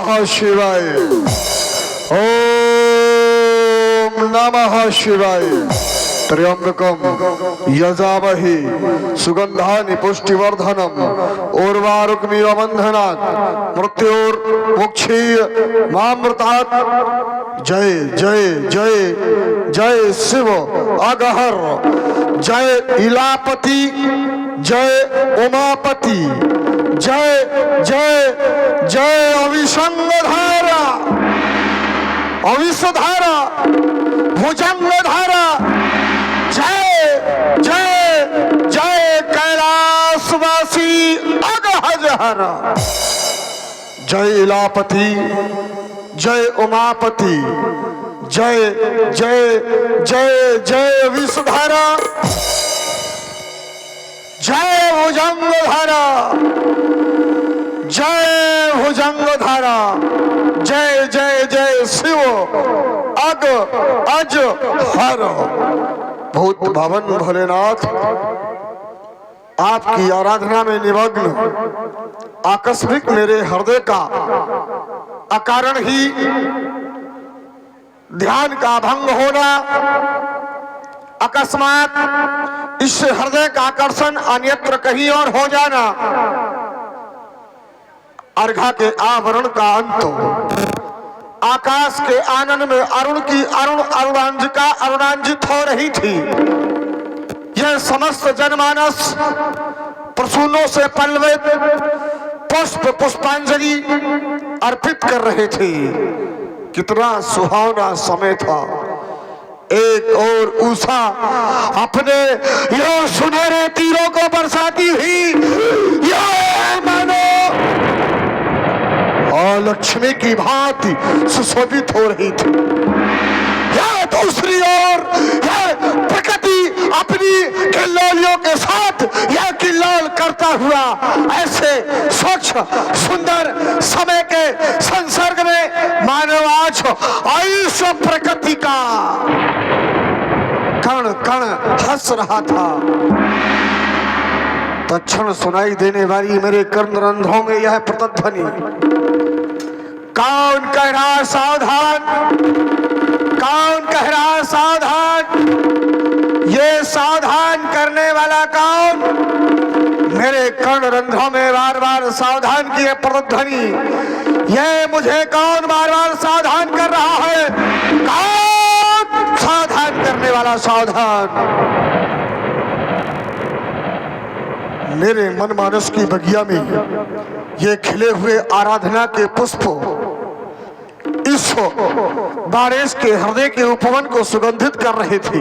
नमः शिवाय। ओम नमः शिवाय। त्र्यंबकम यजामहे सुगंधानि पुष्टिवर्धनम उर्वारुकमिव बंधनात् मृत्योर्मुक्षीय मामृतात्। जय जय जय जय शिव अगहर, जय इलापति, जय उमापति, जय जय जय अविसंगधारा, अविषधारा, भुजंगधारा। जय जय जय कैलाशवासी अगहर। जय इलापति, जय उमापति, जय जय जय जय विषधारा, जय भुजंगधारा, जय भुजंगधारा। जय जय जय शिव अग अज हर। भूत भवन भोलेनाथ, आपकी आराधना में निमग्न आकस्मिक मेरे हृदय का अकारण ही ध्यान का भंग होना, अकस्मात इस हृदय का आकर्षण अन्यत्र कहीं और हो जाना, अर्घा के आवरण का अंत, आकाश के आनंद में अरुण की अरुणांजिका अरुणांजित हो रही थी। यह समस्त जनमानस प्रसूनों से पल्लवित पुष्प पुष्पांजलि अर्पित कर रहे थे। कितना सुहावना समय था। एक और उषा अपने यो सुनहरे तीरों को बरसाती हुई यो मानो और लक्ष्मी की भांति सुशोभित हो रही थी। यह दूसरी ओर यह प्रकृति अपनी किल्लोलियों के साथ यह किल्लोल करता हुआ ऐसे स्वच्छ सुंदर समय के संसर्ग में मानव आज आयुष प्रकृति का कण कण हंस रहा था। तत्क्षण सुनाई देने वाली मेरे कर्णरंध्रों में यह प्रतिध्वनि, कौन कह रहा सावधान, कौन कह रहा सावधान। ये सावधान करने वाला कौन? मेरे कर्णरंध्रों में बार बार सावधान की प्रतिध्वनि, ये मुझे कौन बार बार सावधान कर रहा है? कौन सावधान करने वाला सावधान? मेरे मन मानस की बगिया में ये खिले हुए आराधना के पुष्प इस बारिश के हृदय के उपवन को सुगंधित कर रहे थे।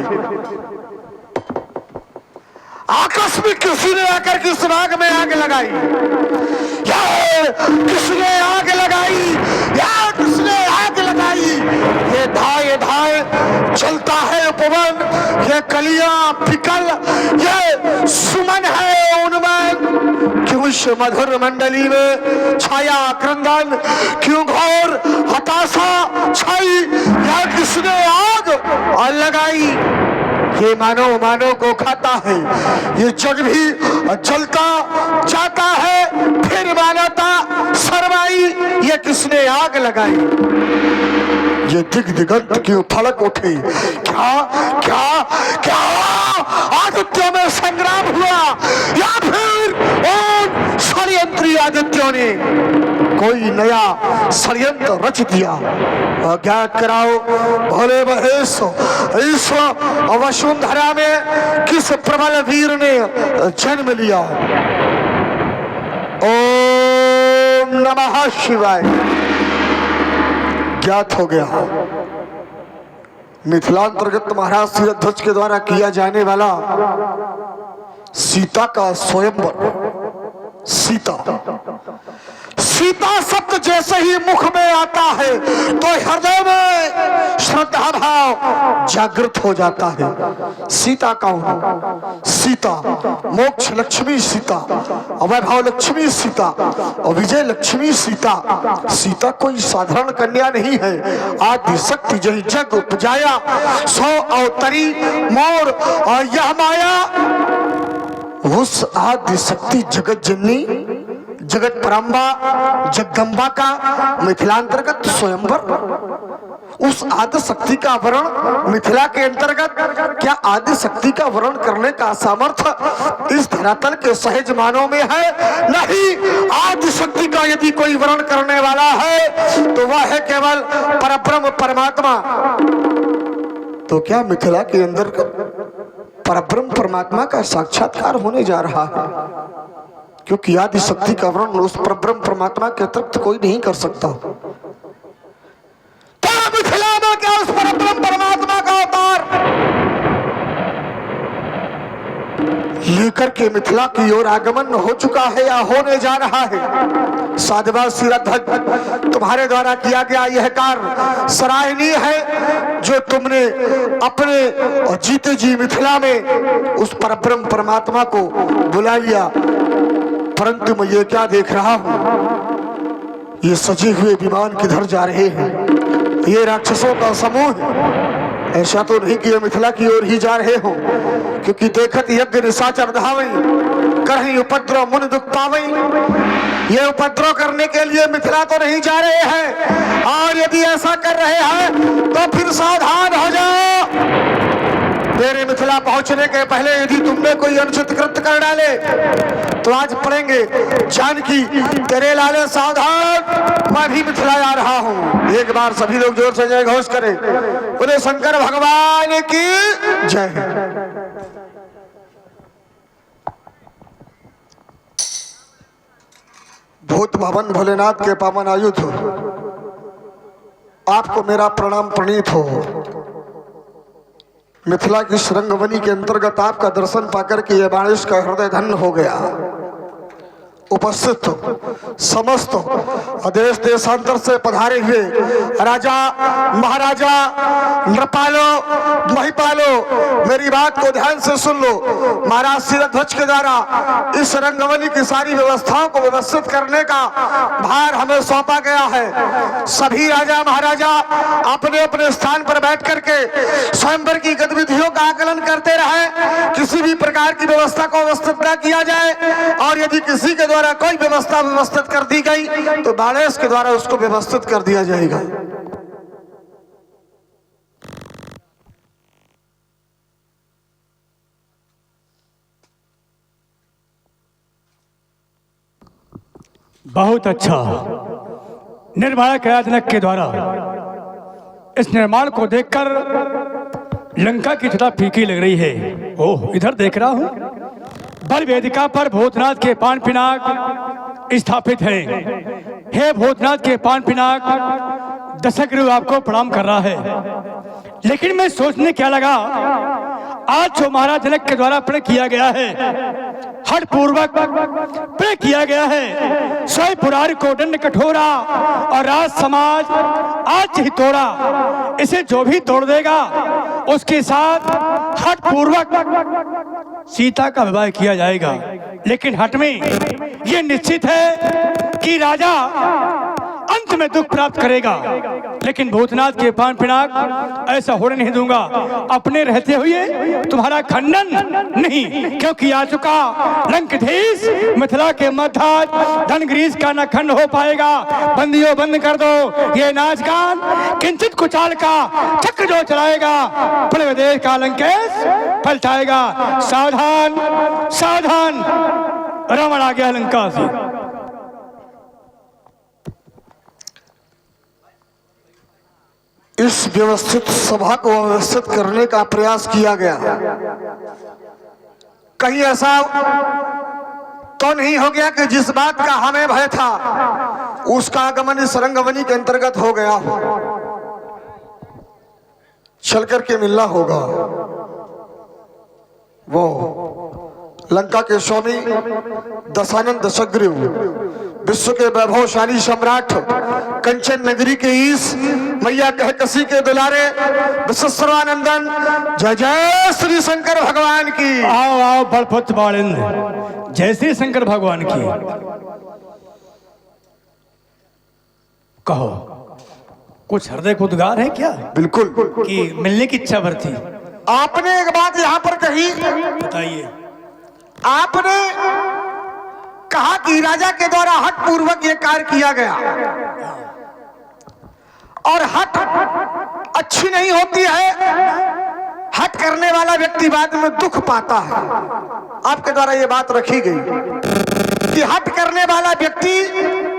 आकस्मिक किसी ने आकर के इस राग में आग लगाई, किसने आग लगाई, किसने आग लगाई। ये धाए धाए चलता है उपवन, ये कलियां पिकल, ये सुमन है उन्मन। क्यों इस मधुर मंडली में छाया क्रंदन, क्यों घोर हताशा छाई, या किसने आग लगाई। ये मानव मानव को खाता है, ये जग भी जलता जाता है, फिर मानवता शर्माई। ये किसने आग लगाई। ये दिग दिगंत क्यों फलक उठे। क्या क्या क्या आदित्यों में संग्राम हुआ, या फिर उन षड्यंत्री आदित्यों ने कोई नया षड्यंत्र रच दिया। ज्ञात कराओ भोले महेश, इस वसुंधरा में किस प्रबल वीर ने जन्म लिया। ओम नमः शिवाय। ज्ञात हो गया मिथिलांतर्गत महाराज ध्वज के द्वारा किया जाने वाला सीता का स्वयंवर। सीता सीता शब्द जैसे ही मुख में आता है तो हृदय में श्रद्धा भाव जागृत हो जाता है। सीता कौन? सीता मोक्ष लक्ष्मी सीता, वैभव लक्ष्मी सीता, विजय लक्ष्मी सीता। सीता कोई साधारण कन्या नहीं है। आदि शक्ति जही जग उपजाया, सो अवतरी मोर और यह माया। उस आदि शक्ति जगत जननी जगत पराम्बा जगदम्बा का मिथिलांतर्गत स्वयंवर, उस आदि शक्ति का वर्ण मिथिला के अंतर्गत, क्या आदि शक्ति का वर्ण करने का सामर्थ्य इस धरातल के सहज मानव में है? नहीं। आदि शक्ति का यदि कोई वर्ण करने वाला है तो वह है केवल परब्रह्म परमात्मा। तो क्या मिथिला के अंदर परब्रह्म परमात्मा का साक्षात्कार होने जा रहा है? क्योंकि आदि शक्ति का वर्ण उस परब्रह्म परमात्मा के अतिरिक्त कोई नहीं कर सकता। क्या मिथिला में क्या उस परब्रह्म परमात्मा का अवतार लेकर के मिथिला की ओर आगमन हो चुका है या होने जा रहा है? साधुवाद सिरध्वज, तुम्हारे द्वारा किया गया यह कार्य सराहनीय है, जो तुमने अपने और जीते जी मिथिला में उस परब्रह्म परमात्मा को बुला लिया। परंतु मैं ये क्या देख रहा हूं, ये सजे हुए विमान किधर जा रहे हैं? ये राक्षसों का समूह। ऐसा तो नहीं कि ये मिथिला की ओर ही जा रहे हो, क्योंकि देखत यज्ञ निशाचर धावई करही उपद्रव मुनि दुख पावई। ये उपद्रव करने के लिए मिथिला तो नहीं जा रहे हैं, और यदि ऐसा कर रहे हैं तो फिर सावधान हो जाओ। मेरे मिथिला पहुंचने के पहले यदि तुमने कोई अनुचित कृत्य कर डाले तो आज पड़ेंगे। जानकी तेरे लाले सावधान, मैं भी मिथिला आ रहा हूं। एक बार सभी लोग जोर से जय घोष करें, बोले शंकर भगवान की जय। भूत भवन भोलेनाथ के पावन आयुध हो, आपको मेरा प्रणाम प्रणीत हो। मिथिला की श्रृंगवनी के अंतर्गत आपका दर्शन पाकर के यह बाणेश का हृदय धन्य हो गया। उपस्थित समस्त देश देशांतर से पधारे हुए राजा महाराजा नृपालो महिपालो, मेरी बात को ध्यान से सुन लो। महाराज सिरध्वज के द्वारा इस रंगवली की सारी व्यवस्थाओं को व्यवस्थित करने का भार हमें सौंपा गया है। सभी राजा महाराजा अपने अपने स्थान पर बैठ करके स्वयंवर की गतिविधियों का आकलन करते रहे, किसी भी प्रकार की व्यवस्था को व्यवस्थित न किया जाए, और यदि किसी के द्वारा कोई व्यवस्था व्यवस्थित कर दी गई तो बाणेश के द्वारा उसको व्यवस्थित कर दिया जाएगा। बहुत अच्छा। निर्माण जनक के द्वारा इस निर्माण को देखकर लंका की छटा फीकी लग रही है। ओह, इधर देख रहा हूं बल वेदिका पर भूतनाथ के पान पिनाक स्थापित हैं। हे भूतनाथ के पान पिनाक, दशग्रीव आपको प्रणाम कर रहा है। लेकिन मैं सोचने क्या लगा, आज जो महाराज जनक के द्वारा प्रण किया गया है, हठ पूर्वक प्रण किया गया है, स्वयं पुरारी को दंड कठोरा और राज समाज आज ही तोड़ा। इसे जो भी तोड़ देगा उसके साथ हठ पूर्वक सीता का विवाह किया जाएगा। लेकिन हठ में यह निश्चित है कि राजा अंत में दुख प्राप्त करेगा। लेकिन भूतनाथ के पान पिनाक ऐसा होने नहीं दूंगा। अपने रहते हुए तुम्हारा खंडन नहीं, क्योंकि आ चुका लंकधीश मिथिला के मध्य धनग्रीस का न खंड हो पाएगा। बंदियों बंद कर दो ये नाच गान, किंचित कुचाल का चक्र जो चलाएगा पूरे विदेश का लंकेश पलटाएगा। सावधान सावधान, रावण आ गया लंका से। इस व्यवस्थित सभा को व्यवस्थित करने का प्रयास किया गया। कहीं ऐसा तो नहीं हो गया कि जिस बात का हमें भय था उसका आगमन इस रंगवनी के अंतर्गत हो गया हो। चल करके मिलना होगा। वो लंका के स्वामी दशानन दशग्रीव, विश्व के वैभवशाली सम्राट, कंचन नगरी के ईश, मैया कह कसी के दुलारे, विश्व सर्वानंदन, जय जय श्री शंकर भगवान की। आओ आओ बलपुत्र बालिंद, जय श्री शंकर भगवान की। कहो, कुछ हृदय को उद्गार है क्या? बिल्कुल, कि मिलने की इच्छा भर थी। आपने एक बात यहाँ पर कही, बताइए। आपने कहा कि राजा के द्वारा हठ पूर्वक यह कार्य किया गया, और हठ अच्छी नहीं होती है। हठ करने वाला व्यक्ति बाद में दुख पाता है। आपके द्वारा यह बात रखी गई कि हठ करने वाला व्यक्ति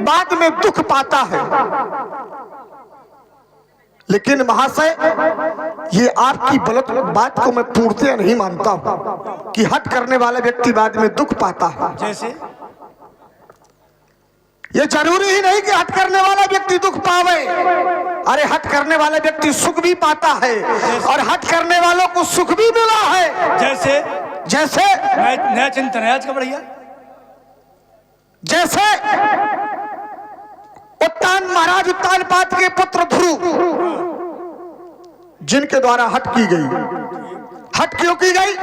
बाद में दुख पाता है। लेकिन महाशय, ये आपकी गलत बात को मैं पूर्णतः नहीं मानता हूं कि हठ करने वाला व्यक्ति बाद में दुख पाता है। जैसे ये जरूरी ही नहीं कि हठ करने वाला व्यक्ति दुख पावे। अरे हठ करने वाला व्यक्ति सुख भी पाता है, और हठ करने वालों को सुख भी मिला है। जैसे जैसे नया चिंतन है आज का बढ़िया। जैसे उत्तान महाराज उत्तानपाद के पुत्र ध्रुव, जिनके द्वारा हठ की गई। हठ क्यों की गई?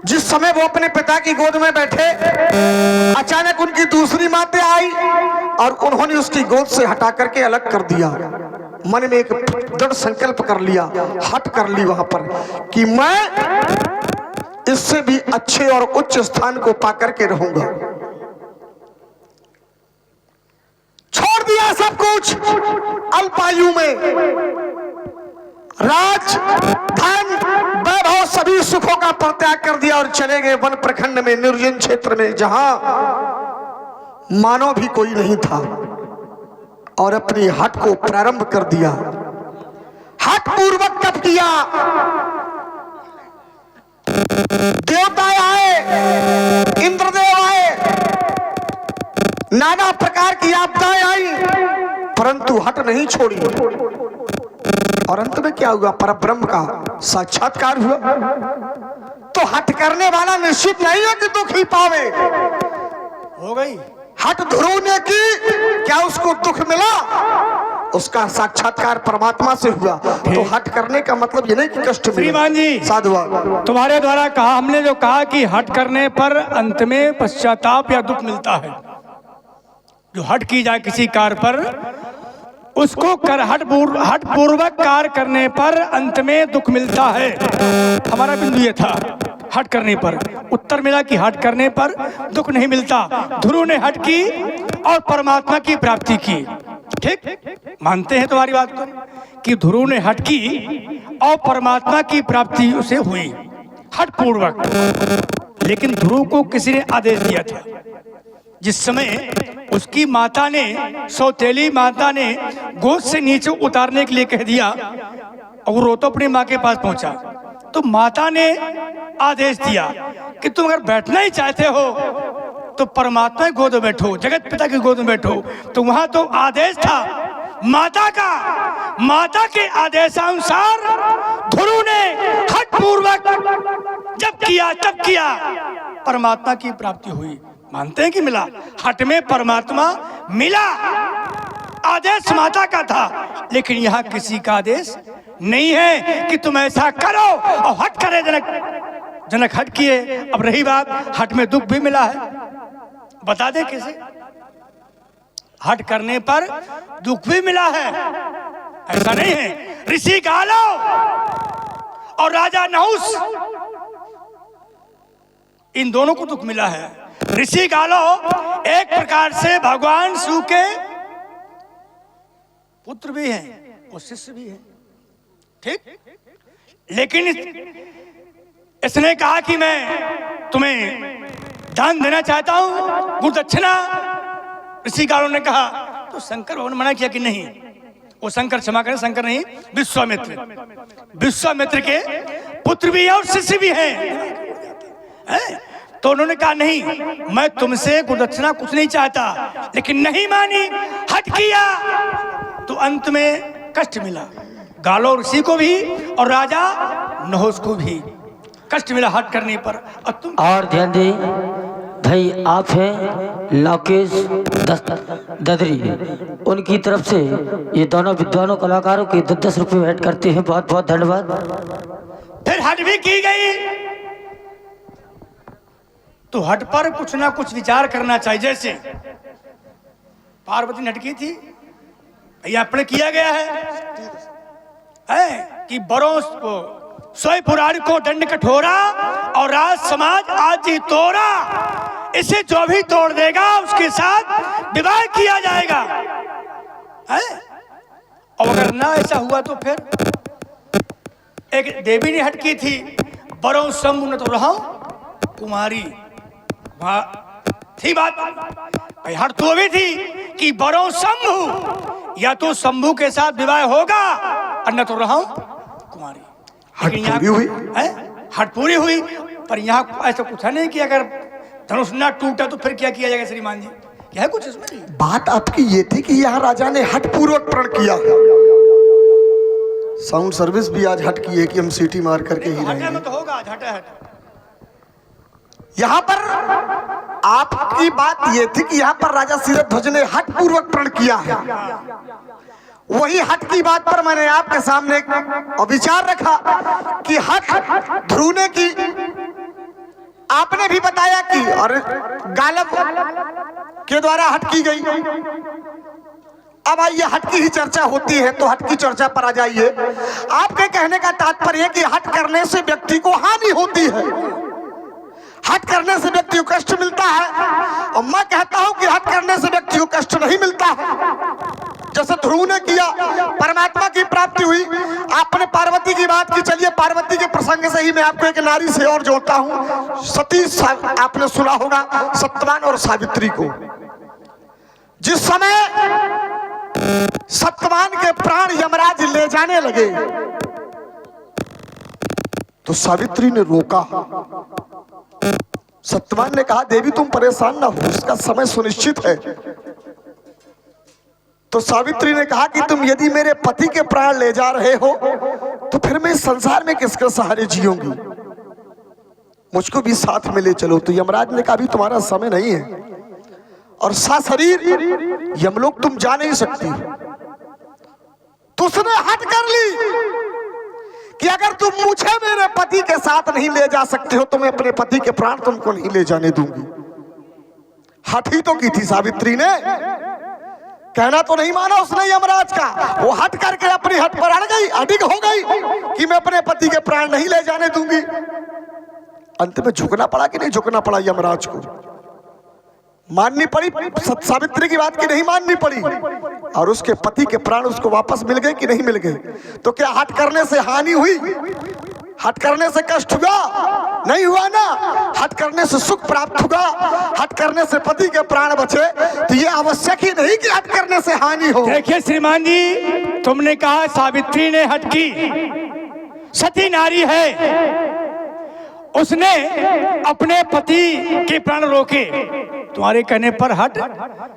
जिस समय वो अपने पिता की गोद में बैठे, अचानक उनकी दूसरी माते आई और उन्होंने उसकी गोद से हटा करके अलग कर दिया। मन में एक दृढ़ संकल्प कर लिया, हठ कर ली वहां पर कि मैं इससे भी अच्छे और उच्च स्थान को पाकर के रहूंगा। छोड़ दिया सब कुछ, अल्पायु में राज धन वैभव सभी सुखों का परित्याग कर दिया और चले गए वन प्रखंड में, निर्जन क्षेत्र में, जहां मानव भी कोई नहीं था, और अपनी हठ को प्रारंभ कर दिया। हठ पूर्वक तप किया। देवता आए, इंद्रदेव आए, नाना प्रकार की आपदाएं आई, परंतु हठ नहीं छोड़ी। और अंत में क्या हुआ? परब्रह्म का साक्षात्कार हुआ। तो हठ करने वाला निश्चित नहीं है कि दुख ही पावे। हो गई हठ ध्रुव ने की, क्या उसको दुख मिला? उसका साक्षात्कार परमात्मा से हुआ। तो हठ करने का मतलब ये नहीं कि कष्ट मिले। श्रीमान जी, साधुआ, तुम्हारे द्वारा कहा, हमने जो कहा कि हठ करने पर अंत में पश्चाताप या दुख मिलता है। जो हठ की जाए किसी कार्य पर, उसको कर हठ पूर्वक कार्य करने पर अंत में दुख मिलता है। हमारा बिंदु ये था, हठ करने पर। उत्तर मिला कि हठ करने पर दुख नहीं मिलता। ध्रुव ने हठ की और परमात्मा की प्राप्ति की। ठीक, मानते हैं तुम्हारी बात को कि ध्रुव ने हठ की और परमात्मा की प्राप्ति उसे हुई हठ पूर्वक। लेकिन ध्रुव को किसी ने आदेश दिया था। जिस समय उसकी माता ने, सौतेली माता ने गोद से नीचे उतारने के लिए कह दिया, और वो रोतो अपनी माँ के पास पहुंचा, तो माता ने आदेश दिया कि तुम अगर बैठना ही चाहते हो तो परमात्मा की गोद में बैठो, जगत पिता की गोद में बैठो। तो वहां तो आदेश था माता का। माता के आदेशानुसार ध्रुव ने हठ पूर्वक जब किया तब किया, परमात्मा की प्राप्ति हुई। मानते हैं कि मिला? हठ में परमात्मा मिला। आदेश माता का था, लेकिन यहाँ किसी का आदेश नहीं है कि तुम ऐसा करो और हठ करे। जनक हठ किए। अब रही बात, हठ में दुख भी मिला है। बता दे कैसे? हठ करने पर दुख भी मिला है, ऐसा नहीं है। ऋषि गालो और राजा नहुस, इन दोनों को दुख मिला है। ऋषि गालो एक प्रकार से भगवान शिव के पुत्र भी हैं और शिष्य भी हैं। ठीक, लेकिन इसने कहा कि मैं तुम्हें दान देना चाहता हूं, गुरुदक्षिणा। ऋषि गालो ने कहा, तो शंकर भगवान मना किया कि नहीं। वो शंकर, क्षमा करें, शंकर नहीं, विश्वामित्र के पुत्र भी हैं और शिष्य भी हैं। तो उन्होंने कहा नहीं, मैं तुमसे गुरुदक्षिणा कुछ नहीं चाहता। लेकिन नहीं मानी, हट किया, तो अंत में कष्ट मिला। गालो ऋषि को भी और राजा नहुस को भी कष्ट मिला हट करने पर। और तुम और ध्यान दे भाई, आप हैं लोकेश ददरी, उनकी तरफ से ये दोनों विद्वानों कलाकारों के 10-10 रुपये भेंट करते हैं। बहुत बहुत धन्यवाद। फिर हट भी की गई, तो हट पर कुछ ना कुछ विचार करना चाहिए। जैसे पार्वती नटकी थी, ये अपने किया गया है कि बरों को सोई पुराण को दंड कठोरा और राज समाज आज ही तोरा। इसे जो भी तोड़ देगा उसके साथ विवाह किया जाएगा, है? और अगर ना ऐसा हुआ तो फिर एक देवी ने हट की थी, बरो शंभु न तो रहा कुमारी, वहाँ थी बात भाई, हट तो भी थी कि बरो शंभु, या तो शंभु के साथ विवाह होगा और न तो रहा कुमारी। हट पूरी हुई है, हट पूरी हुई, पर यहाँ ऐसा कुछ नहीं कि अगर धनुष ना टूटा तो फिर क्या किया जाएगा श्रीमान जी, क्या है कुछ इसमें? बात आपकी ये थी कि यहाँ राजा ने हट पूर्वक प्रण किया। साउंड सर्विस भी आज हट की है कि हम सीटी मार करके ही हटे रहेंगे। में तो होगा आज, हटे हटे। यहाँ पर आपकी बात ये थी कि यहाँ पर राजा शिरध्वज ने हट पूर्वक प्रण किया है। वही हट की बात पर मैंने आपके सामने एक विचार रखा कि हट ध्रुव की आपने भी बताया कि और गालब के द्वारा हट की गई। अब आइए हट की ही चर्चा होती है तो हट की चर्चा पर आ जाइए। आपके कहने का तात्पर्य कि हट करने से व्यक्ति को हानि होती है, हट करने से व्यक्ति को कष्ट मिलता है, और मैं कहता हूं कि हट करने से व्यक्ति को कष्ट नहीं मिलता है। जैसे ध्रुव ने किया, परमात्मा की प्राप्ति हुई। आपने पार्वती की बात की, चलिए पार्वती के प्रसंग से ही मैं आपको एक नारी से और जोड़ता हूं। सती आपने सुना होगा सत्यवान और सावित्री को। जिस समय सत्यवान के प्राण यमराज ले जाने लगे तो सावित्री ने रोका। सत्यवान ने कहा देवी तुम परेशान ना हो, उसका समय सुनिश्चित है। तो सावित्री ने कहा कि तुम यदि मेरे पति के प्राण ले जा रहे हो तो फिर मैं इस संसार में किसके सहारे जीऊंगी, मुझको भी साथ में ले चलो। तो यमराज ने कहा अभी तुम्हारा समय नहीं है और सशरीर यमलोक तुम जा नहीं सकती। तो उसने हट कर ली कि अगर तुम मुझे मेरे पति के साथ नहीं ले जा सकते हो तो मैं अपने पति के प्राण तुमको नहीं ले जाने दूंगी। हट ही तो की थी सावित्री ने, कहना तो नहीं माना उसने यमराज का। वो हट करके अपनी हट पर अड़ गई, अडिग हो गई कि मैं अपने पति के प्राण नहीं ले जाने दूंगी। अंत में झुकना पड़ा कि नहीं झुकना पड़ा यमराज को, माननी पड़ी सावित्री की बात की नहीं माननी पड़ी, और उसके पति के प्राण उसको वापस मिल गए कि नहीं मिल गए। तो क्या हट करने से हानि हुई, हट करने से कष्ट हुआ? नहीं हुआ ना। हट करने से सुख प्राप्त हुआ, हट करने से पति के प्राण बचे। तो ये आवश्यक ही नहीं कि हट करने से हानि हो। देखिए श्रीमान जी, तुमने कहा सावित्री ने हट की, सती नारी है, उसने अपने पति के प्राण रोके। तुम्हारे कहने पर हट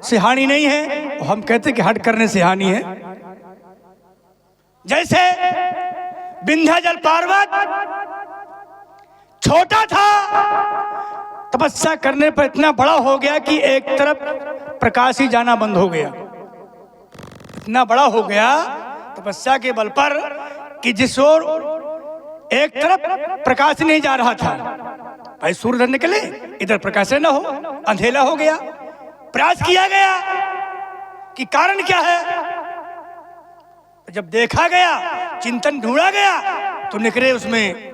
से हानि नहीं है, हम कहते कि हट करने से हानि है। जैसे विंध्याचल पर्वत छोटा था, तपस्या करने पर इतना बड़ा हो गया कि एक तरफ प्रकाश ही जाना बंद हो गया। इतना बड़ा हो गया तपस्या के बल पर कि जिस ओर एक तरफ प्रकाश नहीं जा रहा था, भाई सूर्य निकले इधर प्रकाश न हो, अंधेला हो गया। प्रयास किया गया कि कारण क्या है। जब देखा गया, चिंतन ढूंढा गया, तो निकले उसमें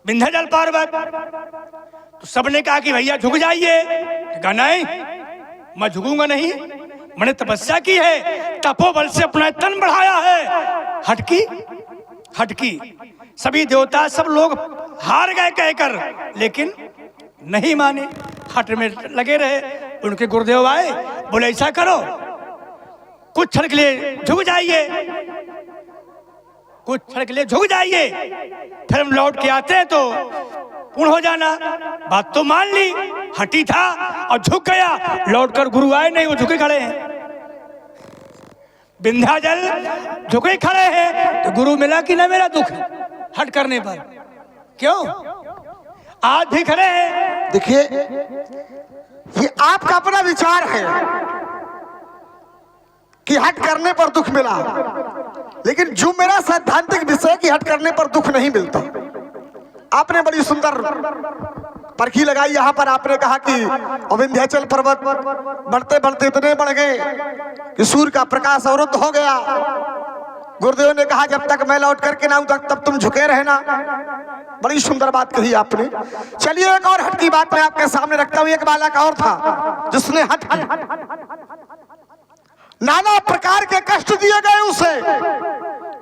विंध्याचल पर्वत। तो सबने कहा कि भैया झुक जाइए। कहा नहीं, मैं झुकूंगा नहीं, मैंने तपस्या की है, तपोबल से अपना तन बढ़ाया है। हटकी हटकी सभी देवता सब लोग हार गए कहकर, लेकिन नहीं माने, हट में लगे रहे। उनके गुरुदेव आए, बोले ऐसा करो, कुछ क्षण के लिए झुक जाइए, कुछ क्षण के लिए झुक जाइए, फिर हम लौट के आते हैं तो पूर्ण हो जाना। बात तो मान ली, हटी था और झुक गया। लौट कर गुरु आए नहीं, वो झुके खड़े हैं। विंध्याचल झुके खड़े हैं तो गुरु मिला कि ना मेरा दुख हट करने पर? क्यों? आज भी खड़े हैं। देखिए ये आपका अपना विचार है कि हट करने पर दुख मिला, लेकिन जो मेरा सैद्धांतिक विषय कि हट करने पर दुख नहीं मिलता। आपने बड़ी सुंदर परखी लगाई यहाँ पर। आपने कहा कि विंध्याचल पर्वत बढ़ते बढ़ते इतने बढ़ गए कि सूर्य का प्रकाश अवरुद्ध हो गया। गुरुदेव ने कहा जब तक मैं लौट करके ना आऊं तब तुम झुके रहना। बड़ी सुंदर बात कही आपने। चलिए एक और हट की बात मैं आपके सामने रखता हूं। एक बालक और था जिसने हट की, नाना प्रकार के कष्ट दिए गए उसे,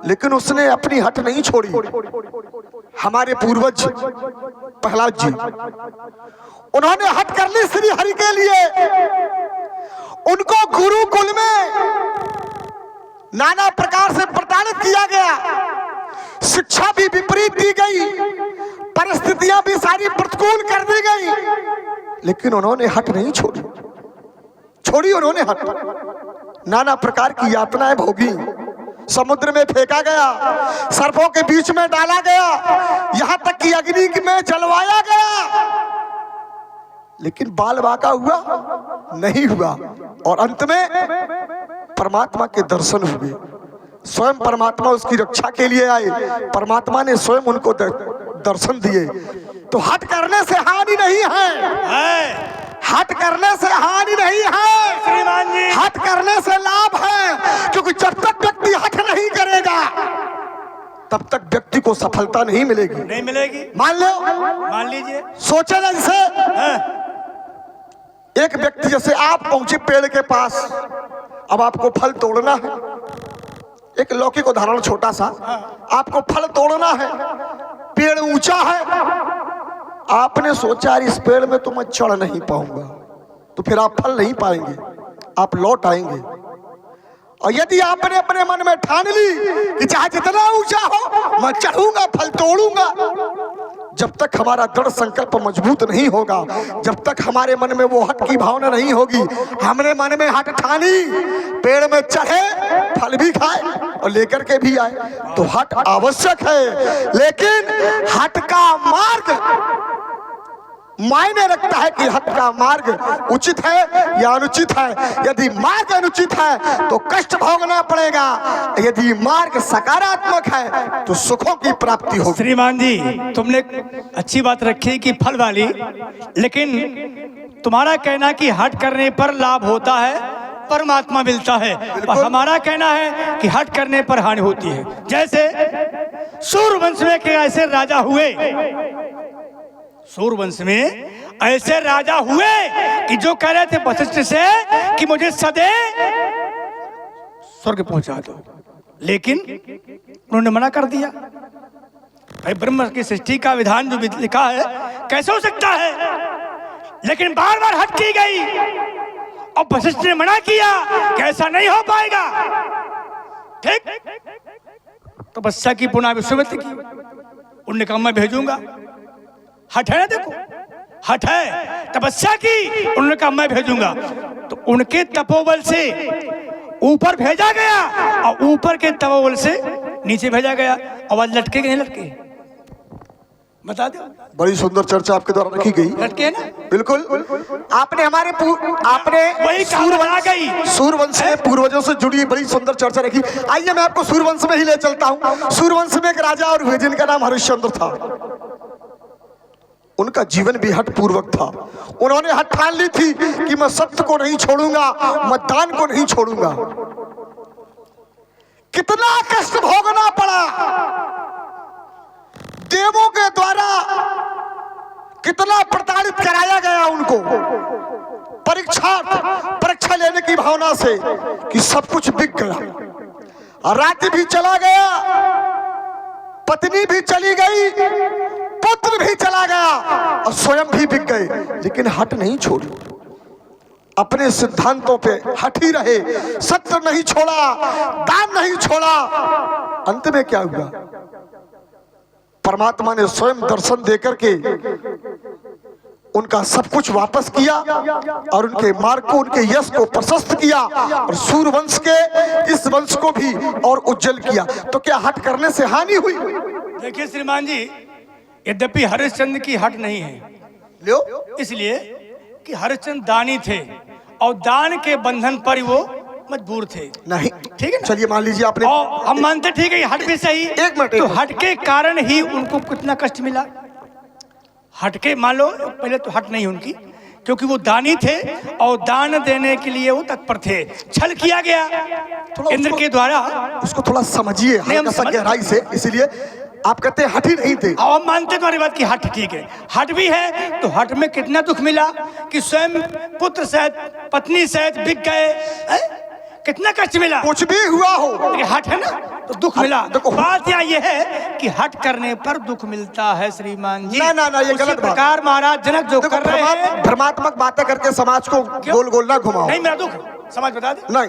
लेकिन उसने अपनी हट नहीं छोड़ी। हमारे पूर्वज प्रहलाद जी, उन्होंने हट कर ली श्री हरि के लिए। उनको गुरुकुल में नाना प्रकार से प्रताड़ित किया गया, शिक्षा भी विपरीत दी गई, परिस्थितियां भी सारी प्रतिकूल कर दी गई, लेकिन उन्होंने हट नहीं छोड़ी उन्होंने हट। नाना प्रकार की यातनाएं भोगी, समुद्र में फेंका गया, सर्पों के बीच में डाला गया, यहां तक कि अग्नि में जलवाया गया, लेकिन बाल बाका हुआ नहीं हुआ। और अंत में परमात्मा के दर्शन हुए। स्वयं परमात्मा उसकी रक्षा के लिए आए, परमात्मा ने स्वयं उनको दर्शन दिए। तो हट करने से हानि नहीं है, हट करने से हानि नहीं है श्रीमान जी, हट करने से लाभ है। क्योंकि जब तक व्यक्ति हट नहीं करेगा तब तक व्यक्ति को सफलता नहीं मिलेगी। मान लीजिए, सोचे ना, जैसे एक व्यक्ति, जैसे आप पहुंचे पेड़ के पास, अब आपको फल तोड़ना है। एक लौकी को उदाहरण छोटा सा, आपको फल तोड़ना है, पेड़ ऊंचा है, आपने सोचा इस पेड़ में तो मैं चढ़ नहीं पाऊंगा, तो फिर आप फल नहीं पाएंगे, आप लौट आएंगे। और यदि आपने अपने मन में ठान ली कि चाहे जितना ऊंचा हो मैं चढ़ूंगा, फल तोड़ूंगा, जब तक हमारा दृढ़ संकल्प मजबूत नहीं होगा, जब तक हमारे मन में वो हट की भावना नहीं होगी, हमने मन में हट ठानी, पेड़ में चढ़े, फल भी खाए और लेकर के भी आए, तो हट आवश्यक है। लेकिन हट का मार्ग मायने रखता है कि हट का मार्ग उचित है या अनुचित है। यदि मार्ग अनुचित है तो कष्ट भोगना पड़ेगा, यदि मार्ग सकारात्मक है तो सुखों की प्राप्ति होगी। श्रीमान जी, तुमने अच्छी बात रखी कि फल वाली, लेकिन तुम्हारा कहना कि हट करने पर लाभ होता है, परमात्मा मिलता है, और हमारा कहना है कि हट करने पर हानि होती है। जैसे सूर्यवंश में के ऐसे राजा हुए, सूर्यवंश में ऐसे राजा हुए कि जो कह रहे थे वशिष्ठ से कि मुझे सदैव स्वर्ग पहुंचा दो, लेकिन उन्होंने मना कर दिया। भाई, ब्रह्म की सृष्टि का विधान जो लिखा है कैसे हो सकता है, लेकिन बार बार हट की गई और वशिष्ठ ने मना किया कि ऐसा नहीं हो पाएगा। ठीक, तो तपस्या की पुनः विश्वामित्र की, उन्होंने कहा मैं भेजूंगा। हट है ना, देखो हट है, तपस्या की, उन्होंने कहा मैं भेजूंगा। तो उनके तपोबल से ऊपर भेजा गया और ऊपर के तपोबल से नीचे भेजा गया, और आज लटके गए, लटके, बता दो। बड़ी सुंदर चर्चा आपके द्वारा रखी गई, लटके ना, बिल्कुल। आपने वही सूर्यवंश में पूर्वजों से जुड़ी बड़ी सुंदर चर्चा रखी। आइए मैं आपको सूर्यवंश में ही ले चलता हूँ। सूर्यवंश में एक राजा और हुए जिनका नाम हरिश्चंद्र था। उनका जीवन भी हठ पूर्वक था। उन्होंने हठ ठान ली थी कि मैं सत्य को नहीं छोड़ूंगा, मैं दान को नहीं छोड़ूंगा। कितना कष्ट भोगना पड़ा, देवों के द्वारा कितना प्रताड़ित कराया गया उनको, परीक्षा लेने की भावना से कि सब कुछ बिक गया। राज्य भी चला गया, पत्नी भी चली गई, पुत्र भी चला गया और स्वयं भी बिक गए, लेकिन हट नहीं छोड़ी। अपने सिद्धांतों पे हट ही रहे, सत्य नहीं छोड़ा, दान नहीं छोड़ा। अंत में क्या हुआ? परमात्मा ने स्वयं दर्शन देकर के उनका सब कुछ वापस किया और उनके मार्ग को, उनके यश को प्रशस्त किया और सूर्यवंश के इस वंश को भी और उज्जवल किया। तो क्या हट करने से हानि हुई? देखिए श्रीमान जी, यद्यपि हरिश्चंद्र की हट नहीं है, इसलिए कि हरिश्चंद्र दानी थे और दान के बंधन पर वो मजबूर थे। नहीं, ठीक है, चलिए मान लीजिए आपने, हम मानते ठीक है हट भी सही, एक मिनट, तो हट के कारण ही उनको कितना कष्ट मिला। हट के मान लो पहले तो हट नहीं उनकी, क्योंकि वो दानी थे और दान देने के लिए वो तत्पर थे। छल किया गया इंद्र के द्वारा। उसको थोड़ा समझिए हल्का सा गहराई से, इसीलिए आप कहते हैं हठ ही नहीं थे। और मानते तुम्हारी बात की हठ ठीक है, हठ भी है तो हठ में कितना दुख मिला कि स्वयं पुत्र सहित पत्नी सहित बिक गए, कितना कष्ट मिला। कुछ भी हुआ हो, हठ है ना तो दुख मिला। बात यहाँ ये है कि हठ करने पर दुख मिलता है श्रीमान जी। ना ये गलत प्रकार महाराज जनक जो कर रहे हैं, भ्रमात्मक बातें करके समाज को गोल गोल ना घुमाओ। नहीं मेरा दुख समाज बता दे। नहीं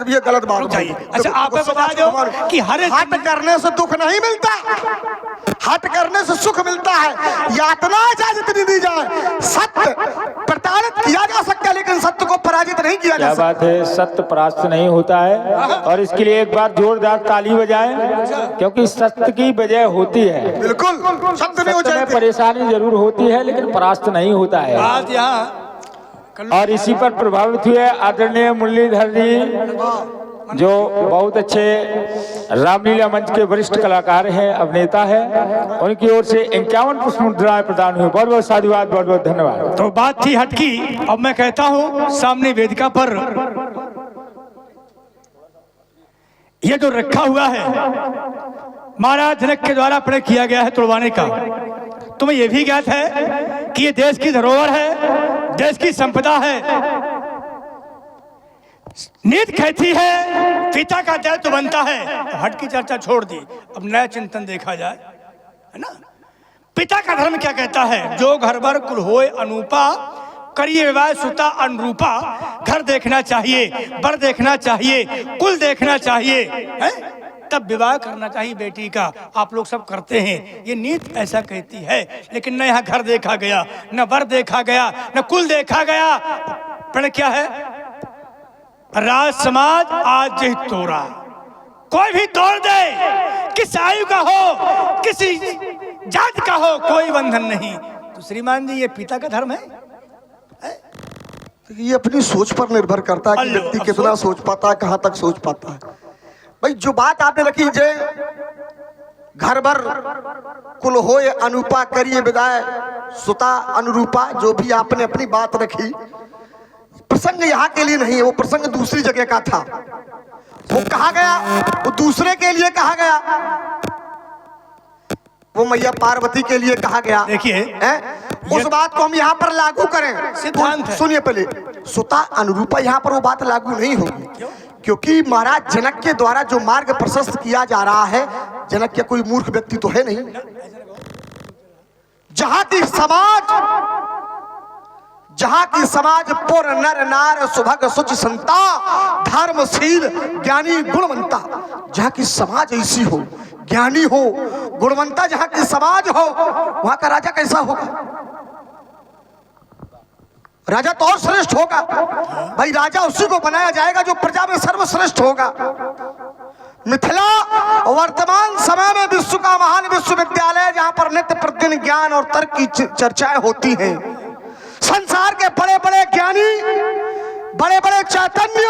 ये गलत बात है। अच्छा आप बता दो कि हर हट करने से दुख नहीं मिलता, हट करने से सुख मिलता है। यातना इजाजत नहीं दी जाए। सत्य प्रताड़ित किया जा सकता है लेकिन सत्य को पराजित नहीं किया जा सकता। क्या बात है, सत्य परास्त नहीं होता है। और इसके लिए एक बार जोरदार ताली बजाएं, क्योंकि सत्य की वजह होती है। बिल्कुल सत्य नहीं हो सत्य में परेशानी जरूर होती है लेकिन परास्त नहीं होता है। बात यहाँ और इसी पर प्रभावित हुए आदरणीय मुरलीधर जी, जो बहुत अच्छे रामलीला मंच के वरिष्ठ कलाकार हैं, अभिनेता हैं, उनकी ओर से 51 पुष्प मुद्राएं प्रदान हुई। बहुत बहुत साधुवाद, बहुत बहुत धन्यवाद। तो बात थी हट की। अब मैं कहता हूँ सामने वेदिका पर ये जो रखा हुआ है महाराज जनक के द्वारा प्रयोग किया गया है तुड़वाने का, तुम्हें यह भी ज्ञात है कि ये देश की धरोहर है, देश की संपदा है। नीत कहती है पिता का दया तो बनता है। तो हट की चर्चा छोड़ दी, अब नया चिंतन देखा जाए, है ना। पिता का धर्म क्या कहता है? जो घर भर कुल होए अनूपा, करिए विवाह सुता अनुरूपा। घर देखना चाहिए, बर देखना चाहिए, कुल देखना चाहिए, है? तब विवाह करना चाहिए बेटी का। आप लोग सब करते हैं, ये नीत ऐसा कहती है। लेकिन न यहाँ घर देखा गया, न वर देखा गया, न कुल देखा गया। पर क्या है? राज समाज आज ही तोड़ा, कोई भी तोड़ दे, किस आयु का हो, किसी जात का हो, कोई बंधन नहीं। तो श्रीमान जी ये पिता का धर्म है। ये अपनी सोच पर निर्भर करता है कि व्यक्ति कितना सोच पाता है, कहां तक सोच पाता है। भाई जो बात आपने रखी, जे घर भर कुल होए अनुपा, करिए विदाय सुता अनुरूपा, जो भी आपने अपनी बात रखी, प्रसंग यहाँ के लिए नहीं है, वो प्रसंग दूसरी जगह का था। वो कहा गया, वो दूसरे के लिए कहा गया, वो मैया पार्वती के लिए कहा गया। देखिए उस बात को हम यहाँ पर लागू करें, सिद्धांत सुनिए पहले, सुता अनुरूपा यहाँ पर वो बात लागू नहीं होगी, क्योंकि महाराज जनक के द्वारा जो मार्ग प्रशस्त किया जा रहा है, जनक क्या कोई मूर्ख व्यक्ति तो है नहीं। जहां की समाज पुर नर नार सुभग सुच संता, धर्मशील ज्ञानी गुणवंता, जहां की समाज ऐसी हो, ज्ञानी हो, गुणवंता जहां की समाज हो, वहां का राजा कैसा होगा? राजा तो और श्रेष्ठ होगा। भाई राजा उसी को बनाया जाएगा जो प्रजा में सर्वश्रेष्ठ होगा। मिथिला वर्तमान समय में विश्व का महान विश्वविद्यालय, जहां पर नित्य प्रतिदिन ज्ञान और तर्क की चर्चाएं होती हैं। संसार के बड़े बड़े ज्ञानी, बड़े बड़े चैतन्य,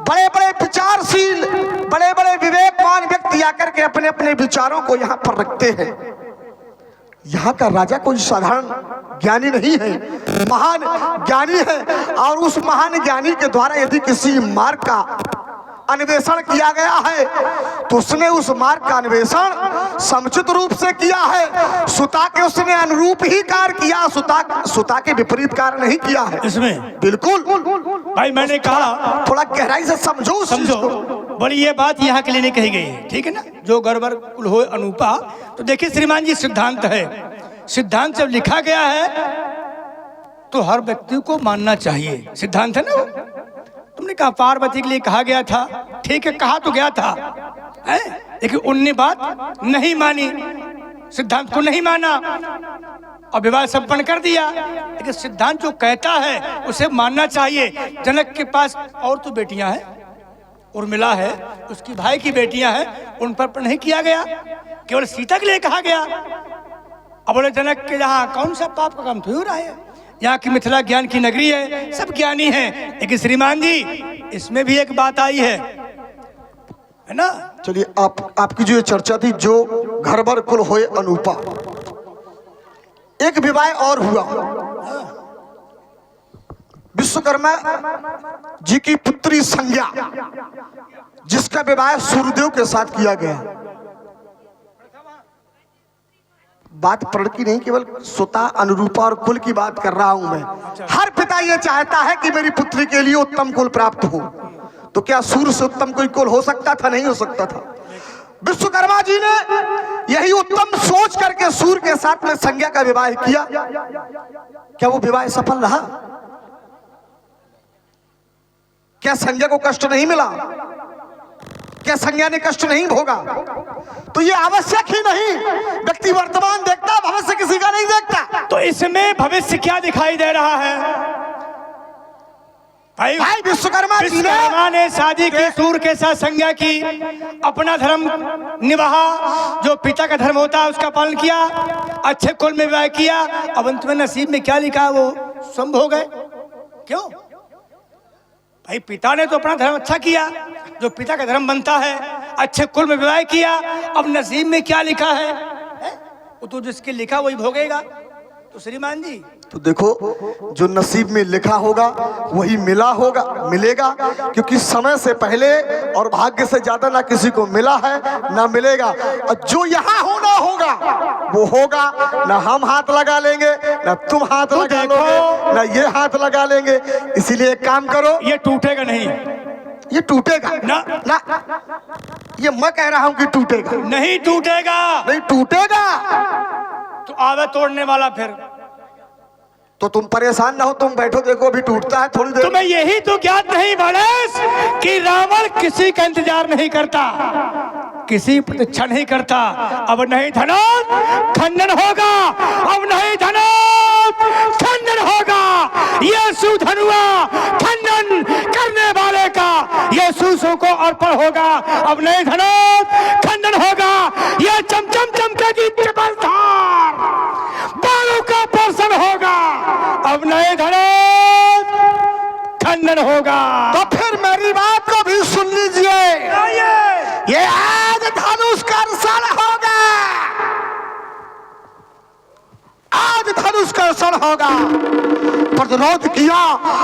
बड़े बड़े विचारशील, बड़े बड़े विवेकवान व्यक्ति आकर के अपने अपने विचारों को यहाँ पर रखते हैं। यहाँ का राजा कोई साधारण ज्ञानी नहीं है, महान ज्ञानी है। और उस महान ज्ञानी के द्वारा यदि किसी मार्ग का अन्वेषण किया गया है, तो उसने उस मार्ग का अन्वेषण समुचित रूप से किया है। सुता के उसने अनुरूप ही कार्य किया, सुता के विपरीत कार्य नहीं किया है इसमें। बिल्कुल भाई मैंने कहा थोड़ा गहराई से समझो। बड़ी ये बात यहाँ के लिए नहीं कही गई है, ठीक है ना। जो गड़बड़ कुल हो अनुपा, तो देखिए श्रीमान जी सिद्धांत है, सिद्धांत जब लिखा गया है तो हर व्यक्ति को मानना चाहिए, सिद्धांत है ना। तुमने कहा पार्वती के लिए कहा गया था, ठीक है, कहा तो गया था, लेकिन उनने बात नहीं मानी, सिद्धांत को नहीं माना और विवाह संपन्न कर दिया। लेकिन सिद्धांत जो कहता है उसे मानना चाहिए। जनक के पास और तो बेटियां हैं, उर्मिला है, उसकी भाई की बेटियां हैं, उन पर नहीं किया गया, केवल सीता के लिए कहा गया। अब बोले जनक के यहाँ कौन सा पाप का काम हो रहा है? यहाँ की मिथिला ज्ञान की नगरी है, सब ज्ञानी हैं। लेकिन श्रीमान जी इसमें भी एक बात आई है ना। चलिए आपकी जो ये चर्चा थी, जो घर भर कुल होए अनुपा, एक विवाह और हुआ, विश्वकर्मा जी की पुत्री संज्ञा, जिसका विवाह सूर्यदेव के साथ किया गया। बात प्रण की नहीं, केवल स्वतः अनुरूपा और कुल की बात कर रहा हूं मैं। हर पिता यह चाहता है कि मेरी पुत्री के लिए उत्तम कुल प्राप्त हो। तो क्या सूर्य से उत्तम कोई कुल हो सकता था? नहीं हो सकता था। विश्वकर्मा जी ने यही उत्तम सोच करके सूर्य के साथ में संज्ञा का विवाह किया। क्या वो विवाह सफल रहा? क्या संज्ञा को कष्ट नहीं मिला? क्या संज्ञा ने कष्ट नहीं भोगा? तो ये आवश्यक ही नहीं। व्यक्ति वर्तमान देखता, भविष्य किसी का नहीं देखता। तो इसमें भविष्य क्या दिखाई दे रहा है? भाई विश्वकर्मा ने शादी की, सूर्य के साथ संज्ञा की, अपना धर्म निभाया, जो पिता का धर्म होता है उसका पालन किया, अच्छे कुल में विवाह किया। अब अंत में नसीब में क्या लिखा वो स्वयं हो गए। क्यों भाई? पिता ने तो अपना धर्म अच्छा किया, जो पिता का धर्म बनता है, अच्छे कुल में विवाह किया। अब नसीब में क्या लिखा है? वो तो जिसके लिखा वही भोगेगा। तो श्रीमान जी, तो देखो, जो नसीब में लिखा होगा वही मिलेगा, क्योंकि समय से पहले और भाग्य से ज्यादा ना किसी को मिला है ना मिलेगा। और जो यहाँ होना होगा वो होगा। ना हम हाथ लगा लेंगे, ना तुम हाथ लगा लोगे, ना ये हाथ लगा लेंगे। इसीलिए एक काम करो, ये टूटेगा नहीं। ये टूटेगा ना, ना, ये मैं कह रहा हूं कि टूटेगा नहीं। टूटेगा नहीं, टूटेगा। तो आवे तोड़ने वाला फिर। तो तुम परेशान ना हो, तुम बैठो, देखो अभी टूटता है थोड़ी देर। तुम्हें यही तो ज्ञात नहीं गणेश कि रावण किसी का इंतजार नहीं करता, किसी प्रतीक्षा नहीं करता। अब नहीं धनुष खंडन होगा, अब नहीं धनुष खंडन होगा। ये सुधनुआ खंडन करने वाले का ये सुसु को अर्पण होगा। अब नहीं धनुष खंडन होगा। ये चमचम चमकेगी चपल धार, बालों का पोषण होगा। अब नए धनुष खंडन होगा। तो फिर मेरी बात को भी सुन लीजिए। ये आज धनुष कर्षण होगा, आज धनुष कर्षण होगा। प्रतिरोध किया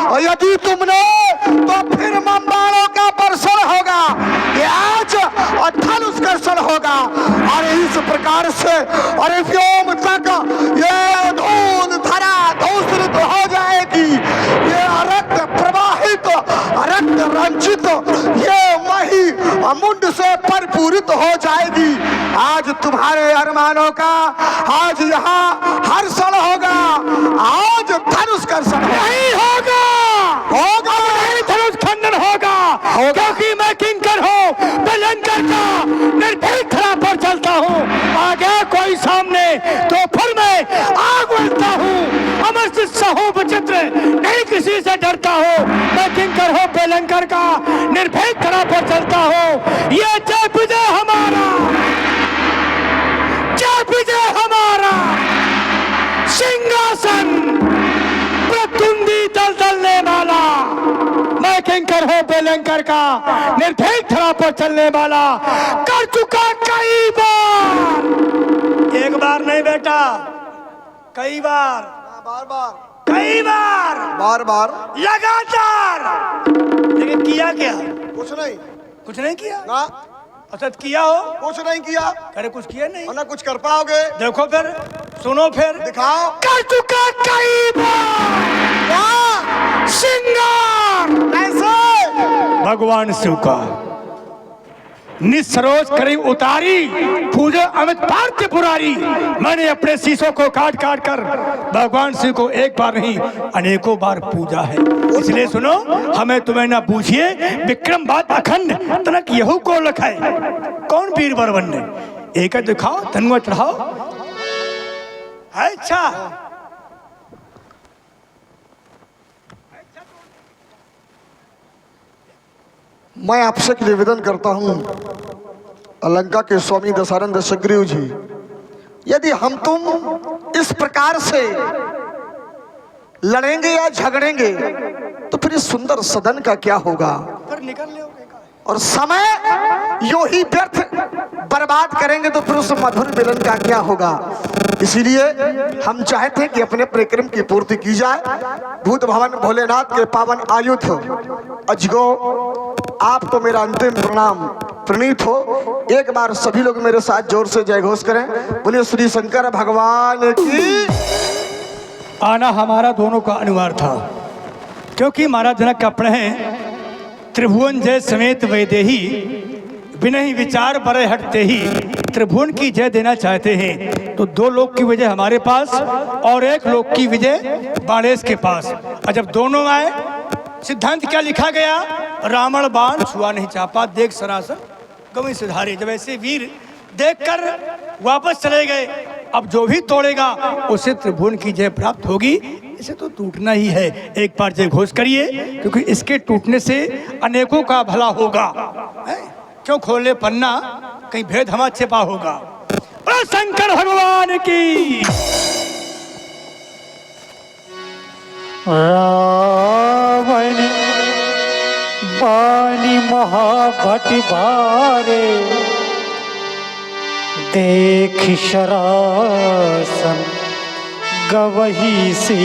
और यदि तुमने तो फिर मंबाड़ों का वर्षण होगा। ये आज धनुष कर्षण होगा। और इस प्रकार से और व्योम तक ये धूल धरा धूसरित हो जाएगी। ये रक्त प्रवाहित, रक्त रंजित, ये मही मुंड से परिपूरित हो जाएगी। आज तुम्हारे अरमानों का आज यहाँ हर्षण होगा। आज धनुष कर्षण नहीं होगा, होगा नहीं, धनुष खंडन होगा। क्योंकि मैं किंकर हूँ, भयंकर का निर्भीक खड़ा पर चलता हूँ। आगे कोई सामने तो फिर मैं आग उड़ता हूँ। अमर हूँ, विचित्र नहीं किसी से डरता हूँ। मैं किंकर हूँ, भयंकर का निर्भीक खड़ा पर चलता हूँ। ये जय विजय हमारा, जय विजय हमारा सिंहासन प्रतुंडी दलदलने वाला। मैं किंकर हूँ, बेलंकर का निर्भीक धरा पर चलने वाला। कर चुका कई बार, एक बार नहीं बेटा, कई बार, बार बार, कई बार, बार बार, लगातार। लेकिन किया क्या? कुछ नहीं, कुछ नहीं किया ना असत किया हो, कुछ नहीं किया। अरे कुछ किया नहीं, और ना कुछ कर पाओगे। देखो फिर, सुनो फिर, दिखाओ। कर चुका कई बार सिंगार। कैसे? भगवान शिव का निसरोज करी उतारी, पूजा अमित पार्थ पुरारी। मैंने अपने शीशों को काट काट कर भगवान शिव को एक बार नहीं अनेकों बार पूजा है। इसलिए सुनो, हमें तुम्हें ना पूछिए, विक्रम बात अखंड तनक यहू को लखाए। कौन वीर बरवन ने एक दिखाओ, धनुआ चढ़ाओ। अच्छा, मैं आपसे निवेदन करता हूं, अलंका के स्वामी दशानंद सुग्रीव जी, यदि हम तुम इस प्रकार से लड़ेंगे या झगड़ेंगे तो फिर इस सुंदर सदन का क्या होगा? फिर निकल ले। और समय यो ही व्यर्थ बर्बाद करेंगे तो फिर उस मधुर मिलन का क्या होगा। इसीलिए हम चाहते हैं कि अपने परिक्रम की पूर्ति की जाए। भूत भवन भोलेनाथ के पावन आयुध अजगो, आप तो मेरा अंतिम प्रणाम प्रणीत हो। एक बार सभी लोग मेरे साथ जोर से जय घोष करें। बोलिए श्री शंकर भगवान की। आना हमारा दोनों का अनिवार्य था, क्योंकि महाराज जनक अपने हैं त्रिभुवन जय समेत वैदेही, बिना ही विचार बड़े हटते ही त्रिभुवन की जय देना चाहते हैं। तो 2 लोक की विजय हमारे पास और 1 लोक की विजय बाणेश के पास। और जब दोनों आए, सिद्धांत क्या लिखा गया? रावण बाण छुआ नहीं चापा, देख सरासर गवई सुधारे। जब ऐसे वीर देखकर वापस चले गए, अब जो भी तोड़ेगा उसे त्रिभुवन की जय प्राप्त होगी। इसे तो टूटना ही है। एक बार जय घोष करिए, क्योंकि इसके टूटने से अनेकों का भला होगा। क्यों खोले पन्ना, कहीं भेद हमारा छिपा होगा। बोलो शंकर भगवान की। रावण बानी महाभट भारे, देख शरासन गवही से